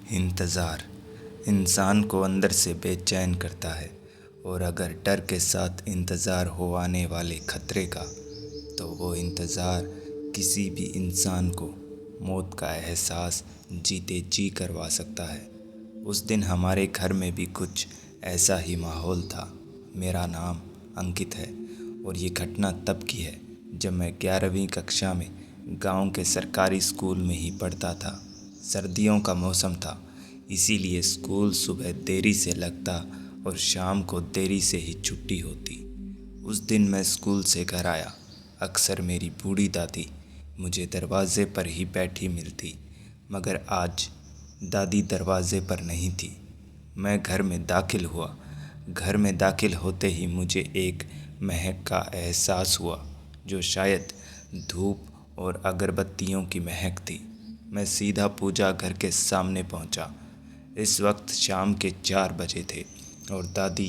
इंतज़ार इंसान को अंदर से बेचैन करता है। और अगर डर के साथ इंतज़ार हो आने वाले खतरे का, तो वो इंतज़ार किसी भी इंसान को मौत का एहसास जीते जी करवा सकता है। उस दिन हमारे घर में भी कुछ ऐसा ही माहौल था। मेरा नाम अंकित है और ये घटना तब की है जब मैं 11वीं कक्षा में गांव के सरकारी स्कूल में ही पढ़ता था। सर्दियों का मौसम था, इसीलिए स्कूल सुबह देरी से लगता और शाम को देरी से ही छुट्टी होती। उस दिन मैं स्कूल से घर आया। अक्सर मेरी बूढ़ी दादी मुझे दरवाजे पर ही बैठी मिलती, मगर आज दादी दरवाजे पर नहीं थी। मैं घर में दाखिल हुआ। घर में दाखिल होते ही मुझे एक महक का एहसास हुआ, जो शायद धूप और अगरबत्तियों की महक थी। मैं सीधा पूजा घर के सामने पहुंचा। इस वक्त शाम के 4 बजे थे और दादी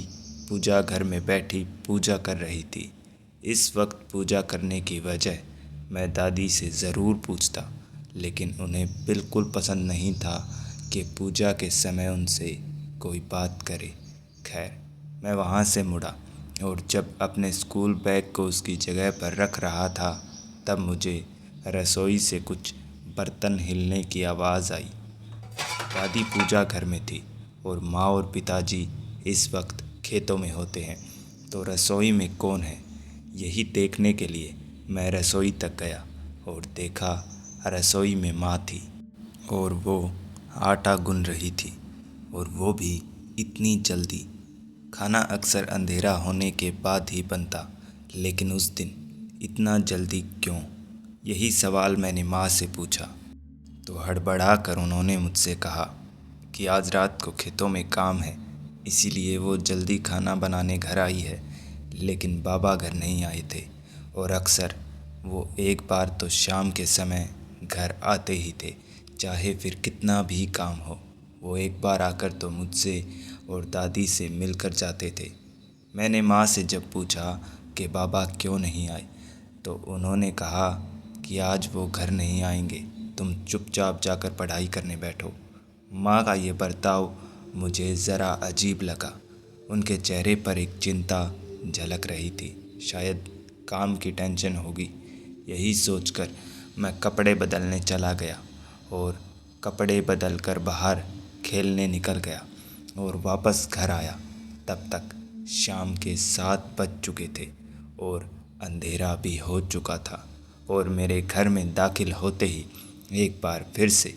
पूजा घर में बैठी पूजा कर रही थी। इस वक्त पूजा करने की वजह मैं दादी से ज़रूर पूछता, लेकिन उन्हें बिल्कुल पसंद नहीं था कि पूजा के समय उनसे कोई बात करे। खैर, मैं वहाँ से मुड़ा और जब अपने स्कूल बैग को उसकी जगह पर रख रहा था, तब मुझे रसोई से कुछ बर्तन हिलने की आवाज़ आई। दादी पूजा घर में थी और माँ और पिताजी इस वक्त खेतों में होते हैं, तो रसोई में कौन है, यही देखने के लिए मैं रसोई तक गया और देखा रसोई में माँ थी और वो आटा गूंद रही थी, और वो भी इतनी जल्दी। खाना अक्सर अंधेरा होने के बाद ही बनता, लेकिन उस दिन इतना जल्दी क्यों? यही सवाल मैंने माँ से पूछा, तो हड़बड़ा कर उन्होंने मुझसे कहा कि आज रात को खेतों में काम है, इसीलिए वो जल्दी खाना बनाने घर आई है। लेकिन बाबा घर नहीं आए थे, और अक्सर वो एक बार तो शाम के समय घर आते ही थे, चाहे फिर कितना भी काम हो। वो एक बार आकर तो मुझसे और दादी से मिलकर जाते थे। मैंने माँ से जब पूछा कि बाबा क्यों नहीं आए, तो उन्होंने कहा कि आज वो घर नहीं आएंगे, तुम चुपचाप जाकर पढ़ाई करने बैठो। माँ का ये बर्ताव मुझे ज़रा अजीब लगा। उनके चेहरे पर एक चिंता झलक रही थी, शायद काम की टेंशन होगी। यही सोचकर मैं कपड़े बदलने चला गया और कपड़े बदल कर बाहर खेलने निकल गया और वापस घर आया। तब तक शाम के 7 बज चुके थे और अंधेरा भी हो चुका था। और मेरे घर में दाखिल होते ही एक बार फिर से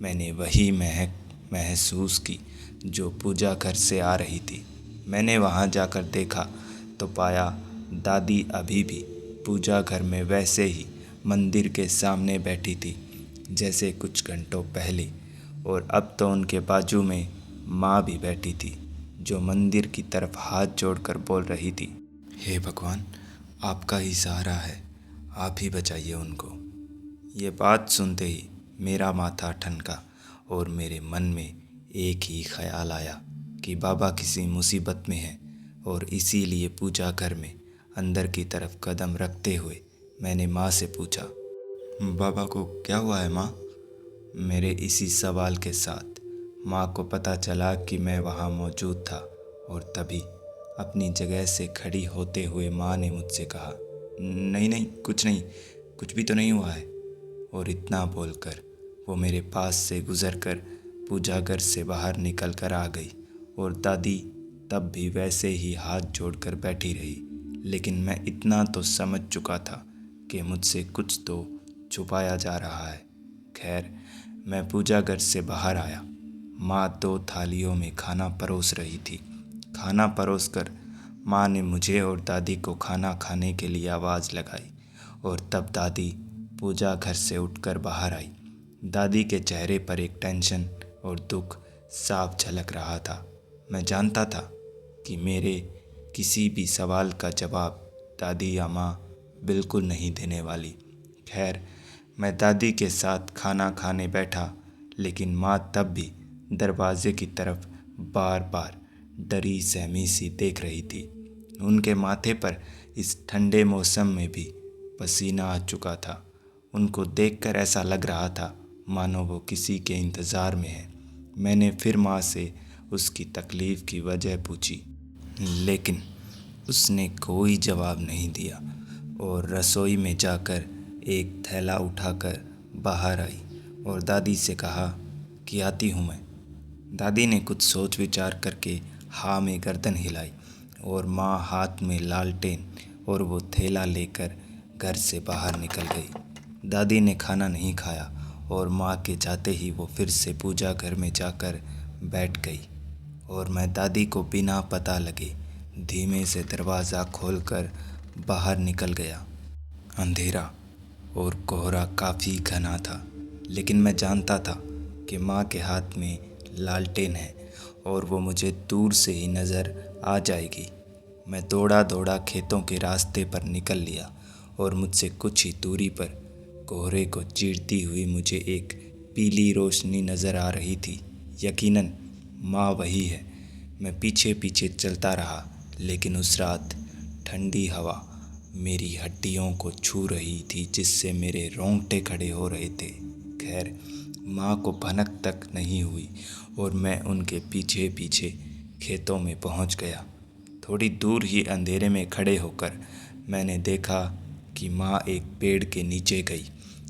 मैंने वही महक महसूस की जो पूजा घर से आ रही थी। मैंने वहाँ जाकर देखा तो पाया दादी अभी भी पूजा घर में वैसे ही मंदिर के सामने बैठी थी जैसे कुछ घंटों पहले, और अब तो उनके बाजू में माँ भी बैठी थी, जो मंदिर की तरफ हाथ जोड़कर बोल रही थी, हे भगवान, आपका ही सहारा है, आप ही बचाइए उनको। ये बात सुनते ही मेरा माथा ठनका और मेरे मन में एक ही ख्याल आया कि बाबा किसी मुसीबत में हैं, और इसीलिए पूजा घर में अंदर की तरफ कदम रखते हुए मैंने माँ से पूछा, बाबा को क्या हुआ है माँ? मेरे इसी सवाल के साथ माँ को पता चला कि मैं वहाँ मौजूद था, और तभी अपनी जगह से खड़ी होते हुए माँ ने मुझसे कहा, नहीं नहीं, कुछ नहीं, कुछ भी तो नहीं हुआ है। और इतना बोलकर वो मेरे पास से गुज़र कर पूजा घर से बाहर निकल कर आ गई, और दादी तब भी वैसे ही हाथ जोड़कर बैठी रही। लेकिन मैं इतना तो समझ चुका था कि मुझसे कुछ तो छुपाया जा रहा है। खैर, मैं पूजा घर से बाहर आया। माँ 2 थालियों में खाना परोस रही थी। खाना परोस कर माँ ने मुझे और दादी को खाना खाने के लिए आवाज़ लगाई, और तब दादी पूजा घर से उठकर बाहर आई। दादी के चेहरे पर एक टेंशन और दुख साफ झलक रहा था। मैं जानता था कि मेरे किसी भी सवाल का जवाब दादी या माँ बिल्कुल नहीं देने वाली। खैर, मैं दादी के साथ खाना खाने बैठा, लेकिन माँ तब भी दरवाजे की तरफ बार बार डरी सहमी सी देख रही थी। उनके माथे पर इस ठंडे मौसम में भी पसीना आ चुका था। उनको देखकर ऐसा लग रहा था मानो वो किसी के इंतज़ार में है। मैंने फिर माँ से उसकी तकलीफ़ की वजह पूछी, लेकिन उसने कोई जवाब नहीं दिया और रसोई में जाकर एक थैला उठाकर बाहर आई और दादी से कहा कि आती हूँ मैं। दादी ने कुछ सोच विचार करके हाँ में गर्दन हिलाई और माँ हाथ में लालटेन और वो थैला लेकर घर से बाहर निकल गई। दादी ने खाना नहीं खाया और माँ के जाते ही वो फिर से पूजा घर में जाकर बैठ गई और मैं दादी को बिना पता लगे धीमे से दरवाज़ा खोलकर बाहर निकल गया। अंधेरा और कोहरा काफ़ी घना था, लेकिन मैं जानता था कि माँ के हाथ में लालटेन है और वो मुझे दूर से ही नज़र आ जाएगी। मैं दौड़ा दौड़ा खेतों के रास्ते पर निकल लिया और मुझसे कुछ ही दूरी पर कोहरे को चीरती हुई मुझे एक पीली रोशनी नज़र आ रही थी। यकीनन माँ वही है। मैं पीछे पीछे चलता रहा, लेकिन उस रात ठंडी हवा मेरी हड्डियों को छू रही थी, जिससे मेरे रोंगटे खड़े हो रहे थे। खैर, माँ को भनक तक नहीं हुई और मैं उनके पीछे पीछे खेतों में पहुँच गया। थोड़ी दूर ही अंधेरे में खड़े होकर मैंने देखा कि माँ एक पेड़ के नीचे गई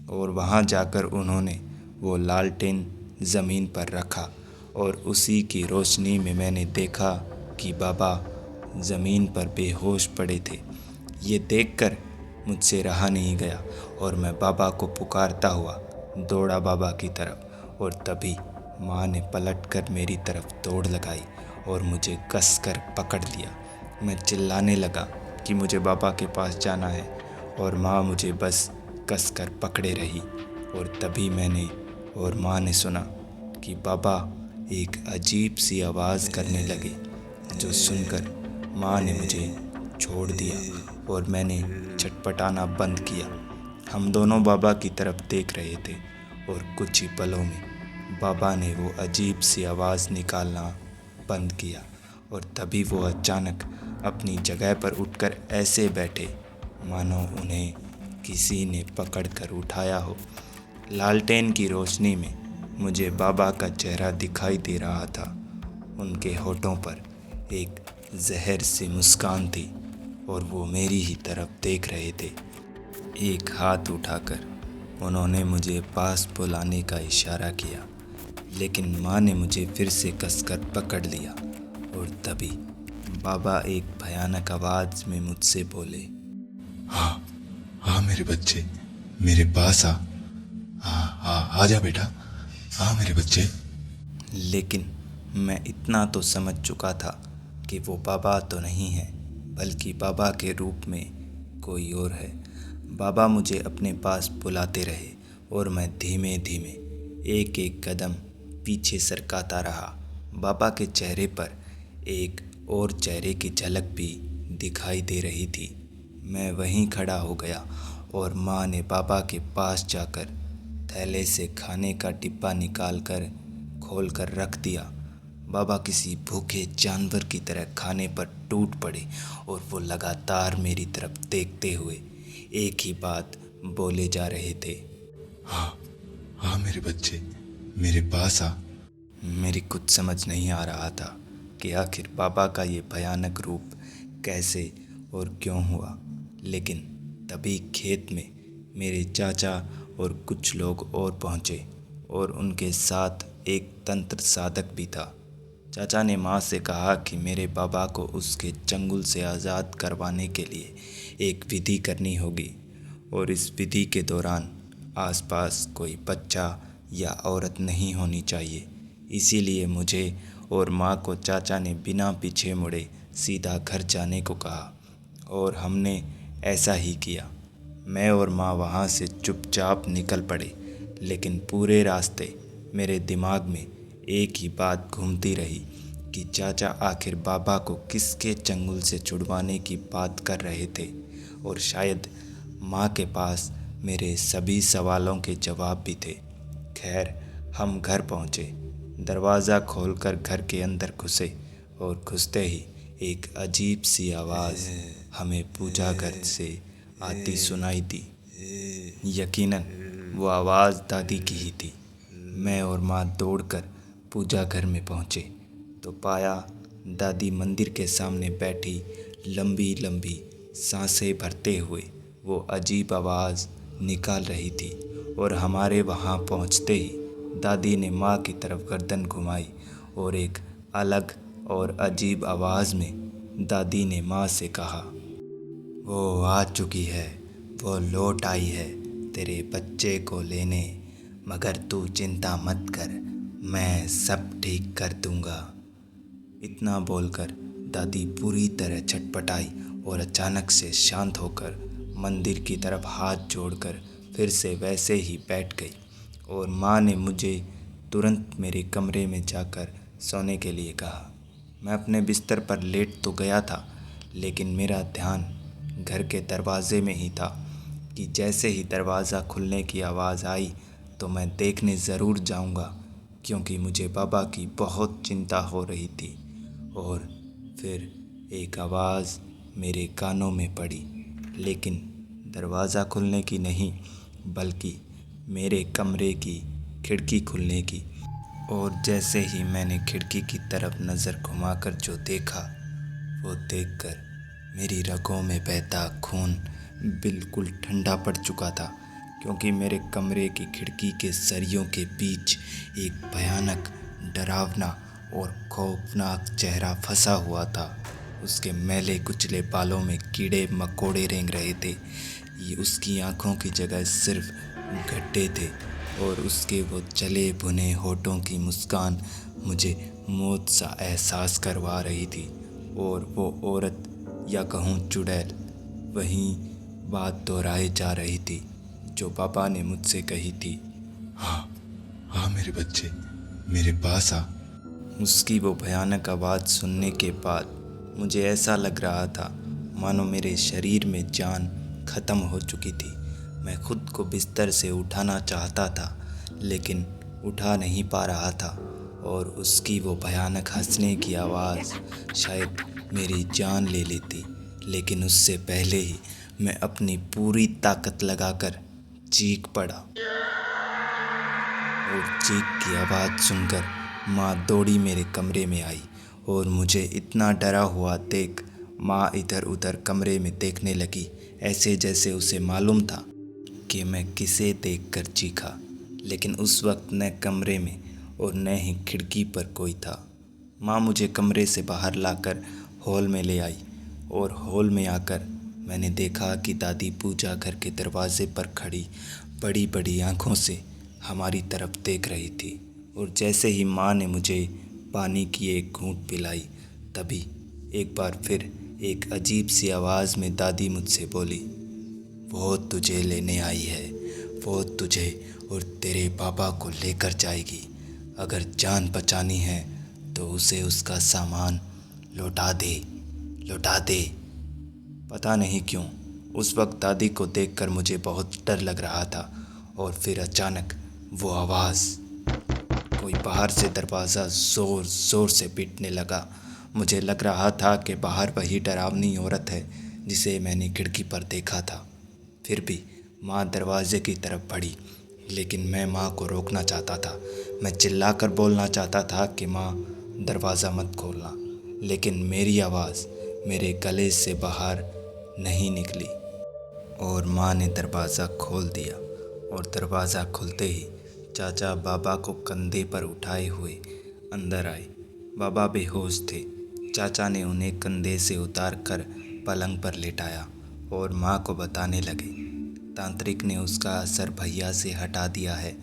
और वहाँ जाकर उन्होंने वो लालटेन ज़मीन पर रखा और उसी की रोशनी में मैंने देखा कि बाबा ज़मीन पर बेहोश पड़े थे। ये देखकर मुझसे रहा नहीं गया और मैं बाबा को पुकारता हुआ दौड़ा बाबा की तरफ और तभी माँ ने पलटकर मेरी तरफ दौड़ लगाई और मुझे कसकर पकड़ लिया। मैं चिल्लाने लगा कि मुझे बाबा के पास जाना है और माँ मुझे बस कसकर पकड़े रही और तभी मैंने और माँ ने सुना कि बाबा एक अजीब सी आवाज़ करने लगे, जो सुनकर माँ ने मुझे छोड़ दिया और मैंने छटपटाना बंद किया। हम दोनों बाबा की तरफ देख रहे थे और कुछ ही पलों में बाबा ने वो अजीब सी आवाज़ निकालना बंद किया और तभी वो अचानक अपनी जगह पर उठकर ऐसे बैठे मानो उन्हें किसी ने पकड़ कर उठाया हो। लालटेन की रोशनी में मुझे बाबा का चेहरा दिखाई दे रहा था। उनके होठों पर एक जहर सी मुस्कान थी और वो मेरी ही तरफ देख रहे थे। एक हाथ उठाकर उन्होंने मुझे पास बुलाने का इशारा किया, लेकिन माँ ने मुझे फिर से कसकर पकड़ लिया और तभी बाबा एक भयानक आवाज़ में मुझसे बोले, हाँ हाँ मेरे बच्चे, मेरे पास आ। हाँ हाँ आजा बेटा, हाँ मेरे बच्चे। लेकिन मैं इतना तो समझ चुका था कि वो बाबा तो नहीं है, बल्कि बाबा के रूप में कोई और है। बाबा मुझे अपने पास बुलाते रहे और मैं धीमे धीमे एक एक कदम पीछे सरकाता रहा। बाबा के चेहरे पर एक और चेहरे की झलक भी दिखाई दे रही थी। मैं वहीं खड़ा हो गया और माँ ने बाबा के पास जाकर थैले से खाने का डिब्बा निकाल कर खोल कर रख दिया। बाबा किसी भूखे जानवर की तरह खाने पर टूट पड़े और वो लगातार मेरी तरफ देखते हुए एक ही बात बोले जा रहे थे, हाँ हाँ मेरे बच्चे, मेरे पास आ। मेरी कुछ समझ नहीं आ रहा था कि आखिर बाबा का ये भयानक रूप कैसे और क्यों हुआ। लेकिन तभी खेत में मेरे चाचा और कुछ लोग और पहुँचे और उनके साथ एक तंत्र साधक भी था। चाचा ने माँ से कहा कि मेरे बाबा को उसके चंगुल से आज़ाद करवाने के लिए एक विधि करनी होगी और इस विधि के दौरान आसपास कोई बच्चा या औरत नहीं होनी चाहिए। इसीलिए मुझे और माँ को चाचा ने बिना पीछे मुड़े सीधा घर जाने को कहा और हमने ऐसा ही किया। मैं और माँ वहाँ से चुपचाप निकल पड़े, लेकिन पूरे रास्ते मेरे दिमाग में एक ही बात घूमती रही कि चाचा आखिर बाबा को किसके चंगुल से छुड़वाने की बात कर रहे थे और शायद माँ के पास मेरे सभी सवालों के जवाब भी थे। खैर, हम घर पहुँचे, दरवाज़ा खोलकर घर के अंदर घुसे और घुसते ही एक अजीब सी आवाज़ हमें पूजा घर से आती सुनाई दी। यकीनन वो आवाज़ दादी की ही थी। मैं और माँ दौड़कर पूजा घर में पहुँचे तो पाया दादी मंदिर के सामने बैठी लंबी लंबी सांसें भरते हुए वो अजीब आवाज़ निकाल रही थी। और हमारे वहाँ पहुँचते ही दादी ने माँ की तरफ गर्दन घुमाई और एक अलग और अजीब आवाज़ में दादी ने माँ से कहा, वो आ चुकी है, वो लौट आई है तेरे बच्चे को लेने, मगर तू चिंता मत कर, मैं सब ठीक कर दूंगा। इतना बोलकर दादी पूरी तरह छटपटाई और अचानक से शांत होकर मंदिर की तरफ हाथ जोड़कर फिर से वैसे ही बैठ गई। और माँ ने मुझे तुरंत मेरे कमरे में जाकर सोने के लिए कहा। मैं अपने बिस्तर पर लेट तो गया था, लेकिन मेरा ध्यान घर के दरवाजे में ही था कि जैसे ही दरवाज़ा खुलने की आवाज़ आई तो मैं देखने ज़रूर जाऊंगा, क्योंकि मुझे बाबा की बहुत चिंता हो रही थी। और फिर एक आवाज़ मेरे कानों में पड़ी, लेकिन दरवाज़ा खुलने की नहीं, बल्कि मेरे कमरे की खिड़की खुलने की। और जैसे ही मैंने खिड़की की तरफ नज़र घुमाकर जो देखा, वो देखकर मेरी रगों में बहता खून बिल्कुल ठंडा पड़ चुका था, क्योंकि मेरे कमरे की खिड़की के सरियों के बीच एक भयानक, डरावना और खौफनाक चेहरा फंसा हुआ था। उसके मैले कुचले बालों में कीड़े मकोड़े रेंग रहे थे। ये उसकी आंखों की जगह सिर्फ गड्ढे थे, और उसके वो जले भुने होठों की मुस्कान मुझे मौत सा एहसास करवा रही थी। और वो औरत, या कहूँ चुड़ैल, वही बात दोहराए जा रही थी जो पापा ने मुझसे कही थी। हाँ हाँ मेरे बच्चे, मेरे पास आ। उसकी वो भयानक आवाज़ सुनने के बाद मुझे ऐसा लग रहा था मानो मेरे शरीर में जान खत्म हो चुकी थी। मैं खुद को बिस्तर से उठाना चाहता था, लेकिन उठा नहीं पा रहा था। और उसकी वो भयानक हंसने की आवाज़ शायद मेरी जान ले लेती, लेकिन उससे पहले ही मैं अपनी पूरी ताकत लगाकर चीख पड़ा। और चीख की आवाज़ सुनकर माँ दौड़ी मेरे कमरे में आई, और मुझे इतना डरा हुआ देख माँ इधर उधर कमरे में देखने लगी, ऐसे जैसे उसे मालूम था कि मैं किसे देखकर चीखा। लेकिन उस वक्त न कमरे में और न ही खिड़की पर कोई था। माँ मुझे कमरे से बाहर लाकर हॉल में ले आई, और हॉल में आकर मैंने देखा कि दादी पूजा घर के दरवाजे पर खड़ी बड़ी बड़ी आंखों से हमारी तरफ देख रही थी। और जैसे ही माँ ने मुझे पानी की एक घूंट पिलाई, तभी एक बार फिर एक अजीब सी आवाज़ में दादी मुझसे बोली, वो तुझे लेने आई है, वो तुझे और तेरे पापा को लेकर जाएगी। अगर जान बचानी है तो उसे उसका सामान लौटा दे, लौटा दे। पता नहीं क्यों उस वक्त दादी को देखकर मुझे बहुत डर लग रहा था। और फिर अचानक वो आवाज़, कोई बाहर से दरवाज़ा ज़ोर ज़ोर से पीटने लगा। मुझे लग रहा था कि बाहर वही डरावनी औरत है जिसे मैंने खिड़की पर देखा था। फिर भी माँ दरवाजे की तरफ बढ़ी, लेकिन मैं माँ को रोकना चाहता था। मैं चिल्लाकर बोलना चाहता था कि माँ दरवाज़ा मत खोलना, लेकिन मेरी आवाज़ मेरे गले से बाहर नहीं निकली। और माँ ने दरवाज़ा खोल दिया, और दरवाज़ा खुलते ही चाचा बाबा को कंधे पर उठाए हुए अंदर आए। बाबा बेहोश थे। चाचा ने उन्हें कंधे से उतार कर पलंग पर लेटाया और माँ को बताने लगे, तांत्रिक ने उसका असर भैया से हटा दिया है,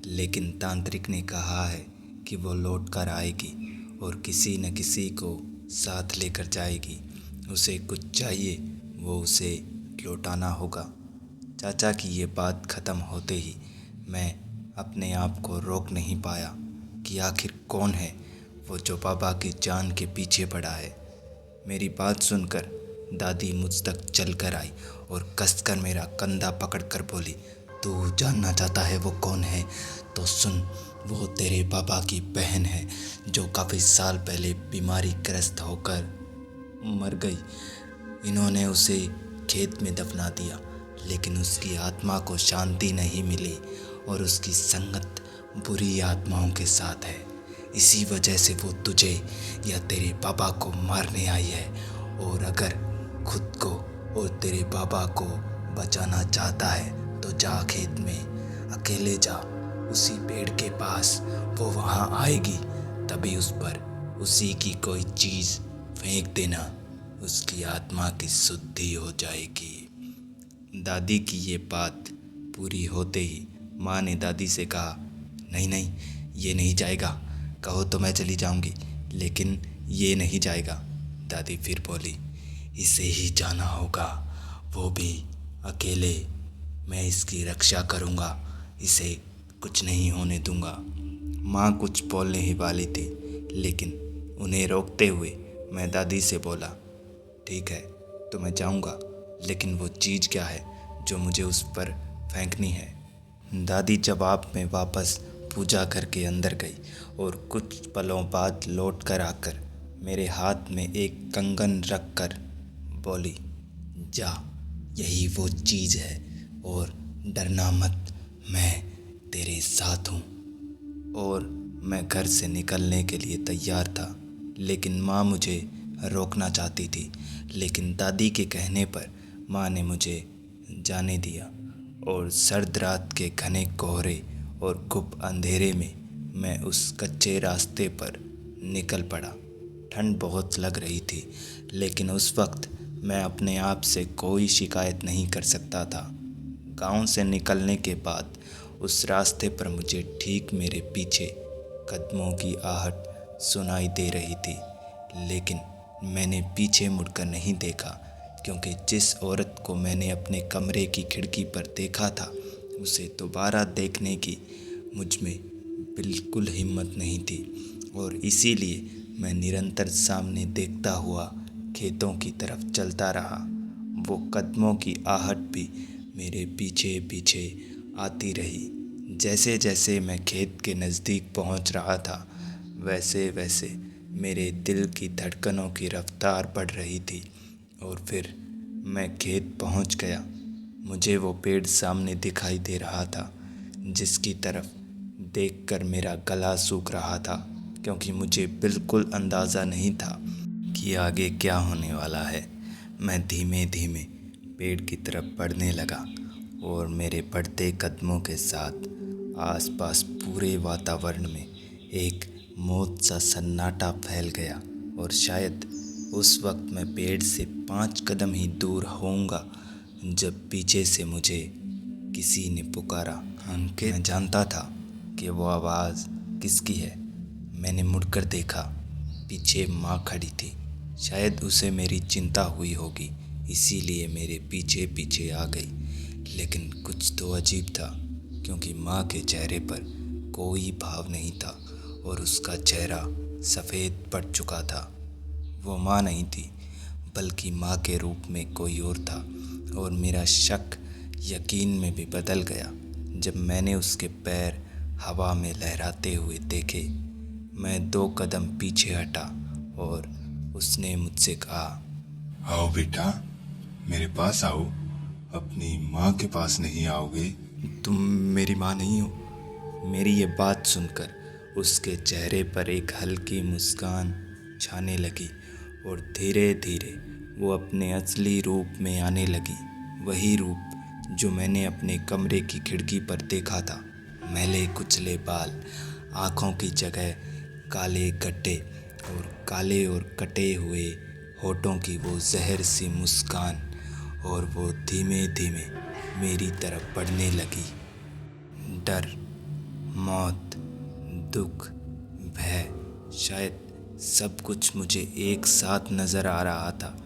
लेकिन तांत्रिक ने कहा है कि वो लौट कर आएगी और किसी न किसी को साथ लेकर जाएगी। उसे कुछ चाहिए, वो उसे लौटाना होगा। चाचा की ये बात ख़त्म होते ही मैं अपने आप को रोक नहीं पाया कि आखिर कौन है वो जो बाबा की जान के पीछे पड़ा है। मेरी बात सुनकर दादी मुझ तक चल कर आई और कसकर मेरा कंधा पकड़कर बोली, तू जानना चाहता है वो कौन है? तो सुन, वो तेरे पापा की बहन है जो काफ़ी साल पहले बीमारी ग्रस्त होकर मर गई। इन्होंने उसे खेत में दफना दिया, लेकिन उसकी आत्मा को शांति नहीं मिली और उसकी संगत बुरी आत्माओं के साथ है। इसी वजह से वो तुझे या तेरे पापा को मारने आई है। और अगर खुद को और तेरे पापा को बचाना चाहता है तो जा खेत में अकेले जा, उसी पेड़ के पास वो वहाँ आएगी, तभी उस पर उसी की कोई चीज़ फेंक देना, उसकी आत्मा की शुद्धि हो जाएगी। दादी की ये बात पूरी होते ही माँ ने दादी से कहा, नहीं नहीं, ये नहीं जाएगा, कहो तो मैं चली जाऊंगी, लेकिन ये नहीं जाएगा। दादी फिर बोली, इसे ही जाना होगा, वो भी अकेले। मैं इसकी रक्षा करूंगा, इसे कुछ नहीं होने दूंगा। माँ कुछ बोलने ही वाली थी, लेकिन उन्हें रोकते हुए मैं दादी से बोला, ठीक है तो मैं जाऊंगा, लेकिन वो चीज़ क्या है जो मुझे उस पर फेंकनी है। दादी जवाब में वापस पूजा करके अंदर गई और कुछ पलों बाद लौट कर आकर मेरे हाथ में एक कंगन रख कर बोली, जा, यही वो चीज़ है और डरना मत, मैं तेरे साथ हूँ। और मैं घर से निकलने के लिए तैयार था, लेकिन माँ मुझे रोकना चाहती थी, लेकिन दादी के कहने पर माँ ने मुझे जाने दिया। और सर्द रात के घने कोहरे और गुप अंधेरे में मैं उस कच्चे रास्ते पर निकल पड़ा। ठंड बहुत लग रही थी, लेकिन उस वक्त मैं अपने आप से कोई शिकायत नहीं कर सकता था। गांव से निकलने के बाद उस रास्ते पर मुझे ठीक मेरे पीछे कदमों की आहट सुनाई दे रही थी, लेकिन मैंने पीछे मुड़कर नहीं देखा, क्योंकि जिस औरत को मैंने अपने कमरे की खिड़की पर देखा था उसे दोबारा देखने की मुझ में बिल्कुल हिम्मत नहीं थी। और इसीलिए मैं निरंतर सामने देखता हुआ खेतों की तरफ चलता रहा। वो कदमों की आहट भी मेरे पीछे पीछे आती रही। जैसे जैसे मैं खेत के नज़दीक पहुंच रहा था, वैसे वैसे मेरे दिल की धड़कनों की रफ्तार बढ़ रही थी। और फिर मैं खेत पहुंच गया। मुझे वो पेड़ सामने दिखाई दे रहा था, जिसकी तरफ देखकर मेरा गला सूख रहा था, क्योंकि मुझे बिल्कुल अंदाज़ा नहीं था कि आगे क्या होने वाला है। मैं धीमे धीमे पेड़ की तरफ बढ़ने लगा और मेरे बढ़ते कदमों के साथ आसपास पूरे वातावरण में एक मौत सा सन्नाटा फैल गया। और शायद उस वक्त मैं पेड़ से 5 कदम ही दूर होऊंगा जब पीछे से मुझे किसी ने पुकारा। अंकित, मैं जानता था कि वो आवाज़ किसकी है। मैंने मुड़कर देखा, पीछे माँ खड़ी थी। शायद उसे मेरी चिंता हुई होगी, इसीलिए मेरे पीछे पीछे आ गई। लेकिन कुछ तो अजीब था, क्योंकि माँ के चेहरे पर कोई भाव नहीं था और उसका चेहरा सफ़ेद पड़ चुका था। वो माँ नहीं थी, बल्कि माँ के रूप में कोई और था। और मेरा शक यकीन में भी बदल गया जब मैंने उसके पैर हवा में लहराते हुए देखे। मैं 2 कदम पीछे हटा और उसने मुझसे कहा, आओ बेटा, मेरे पास आओ। अपनी माँ के पास नहीं आओगे? तुम मेरी माँ नहीं हो। मेरी ये बात सुनकर उसके चेहरे पर एक हल्की मुस्कान छाने लगी और धीरे धीरे वो अपने असली रूप में आने लगी। वही रूप जो मैंने अपने कमरे की खिड़की पर देखा था। मैले कुचले बाल, आँखों की जगह काले गड्ढे और काले और कटे हुए होठों की वो जहर सी मुस्कान। और वो धीमे धीमे मेरी तरफ बढ़ने लगी। डर, मौत, दुख, भय, शायद सब कुछ मुझे एक साथ नज़र आ रहा था।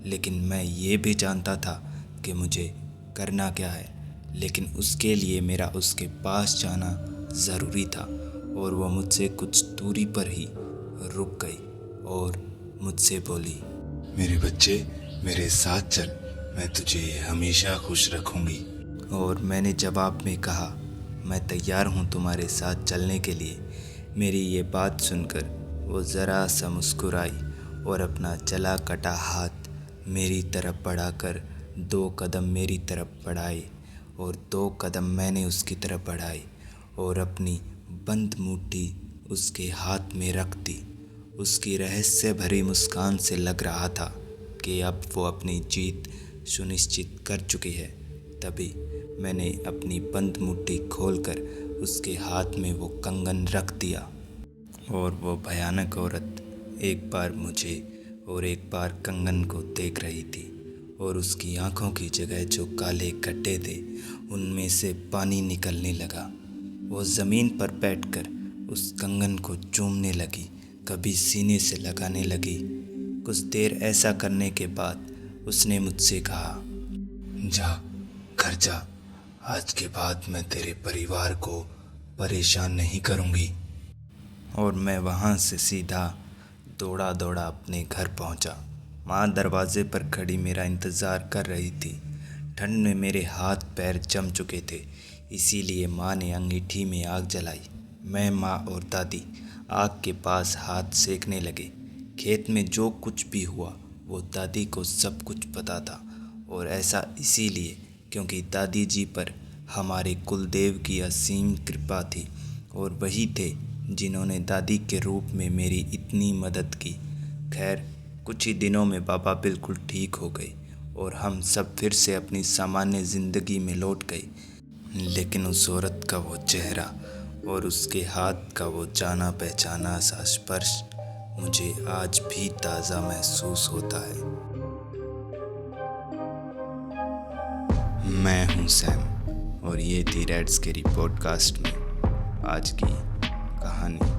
लेकिन मैं ये भी जानता था कि मुझे करना क्या है। लेकिन उसके लिए मेरा उसके पास जाना ज़रूरी था। और वो मुझसे कुछ दूरी पर ही रुक गई और मुझसे बोली, मेरे बच्चे, मेरे साथ चल, मैं तुझे हमेशा खुश रखूंगी। और मैंने जवाब में कहा, मैं तैयार हूँ तुम्हारे साथ चलने के लिए। मेरी ये बात सुनकर वो ज़रा सा मुस्कुराई और अपना जला कटा हाथ मेरी तरफ बढ़ाकर 2 कदम मेरी तरफ बढ़ाए और 2 कदम मैंने उसकी तरफ बढ़ाए और अपनी बंद मुट्ठी उसके हाथ में रख दी। उसकी रहस्य भरी मुस्कान से लग रहा था कि अब वो अपनी जीत सुनिश्चित कर चुकी है। तभी मैंने अपनी बंद मुट्ठी खोलकर उसके हाथ में वो कंगन रख दिया और वो भयानक औरत एक बार मुझे और एक बार कंगन को देख रही थी और उसकी आंखों की जगह जो काले गड्ढे थे उनमें से पानी निकलने लगा। वो ज़मीन पर बैठकर उस कंगन को चूमने लगी, कभी सीने से लगाने लगी। कुछ देर ऐसा करने के बाद उसने मुझसे कहा, जा, घर जा। आज के बाद मैं तेरे परिवार को परेशान नहीं करूँगी। और मैं वहाँ से सीधा दौड़ा दौड़ा अपने घर पहुँचा। माँ दरवाजे पर खड़ी मेरा इंतज़ार कर रही थी। ठंड में मेरे हाथ पैर जम चुके थे, इसीलिए माँ ने अंगीठी में आग जलाई। मैं, माँ और दादी आग के पास हाथ सेकने लगे। खेत में जो कुछ भी हुआ वो दादी को सब कुछ पता था, और ऐसा इसीलिए क्योंकि दादी जी पर हमारे कुलदेव की असीम कृपा थी और वही थे जिन्होंने दादी के रूप में मेरी इतनी मदद की। खैर, कुछ ही दिनों में बाबा बिल्कुल ठीक हो गए और हम सब फिर से अपनी सामान्य ज़िंदगी में लौट गए। लेकिन उस औरत का वो चेहरा और उसके हाथ का वो जाना पहचाना सा स्पर्श मुझे आज भी ताज़ा महसूस होता है। मैं हूँ सैम और ये थी रेड स्केरी पॉडकास्ट में आज की कहानी।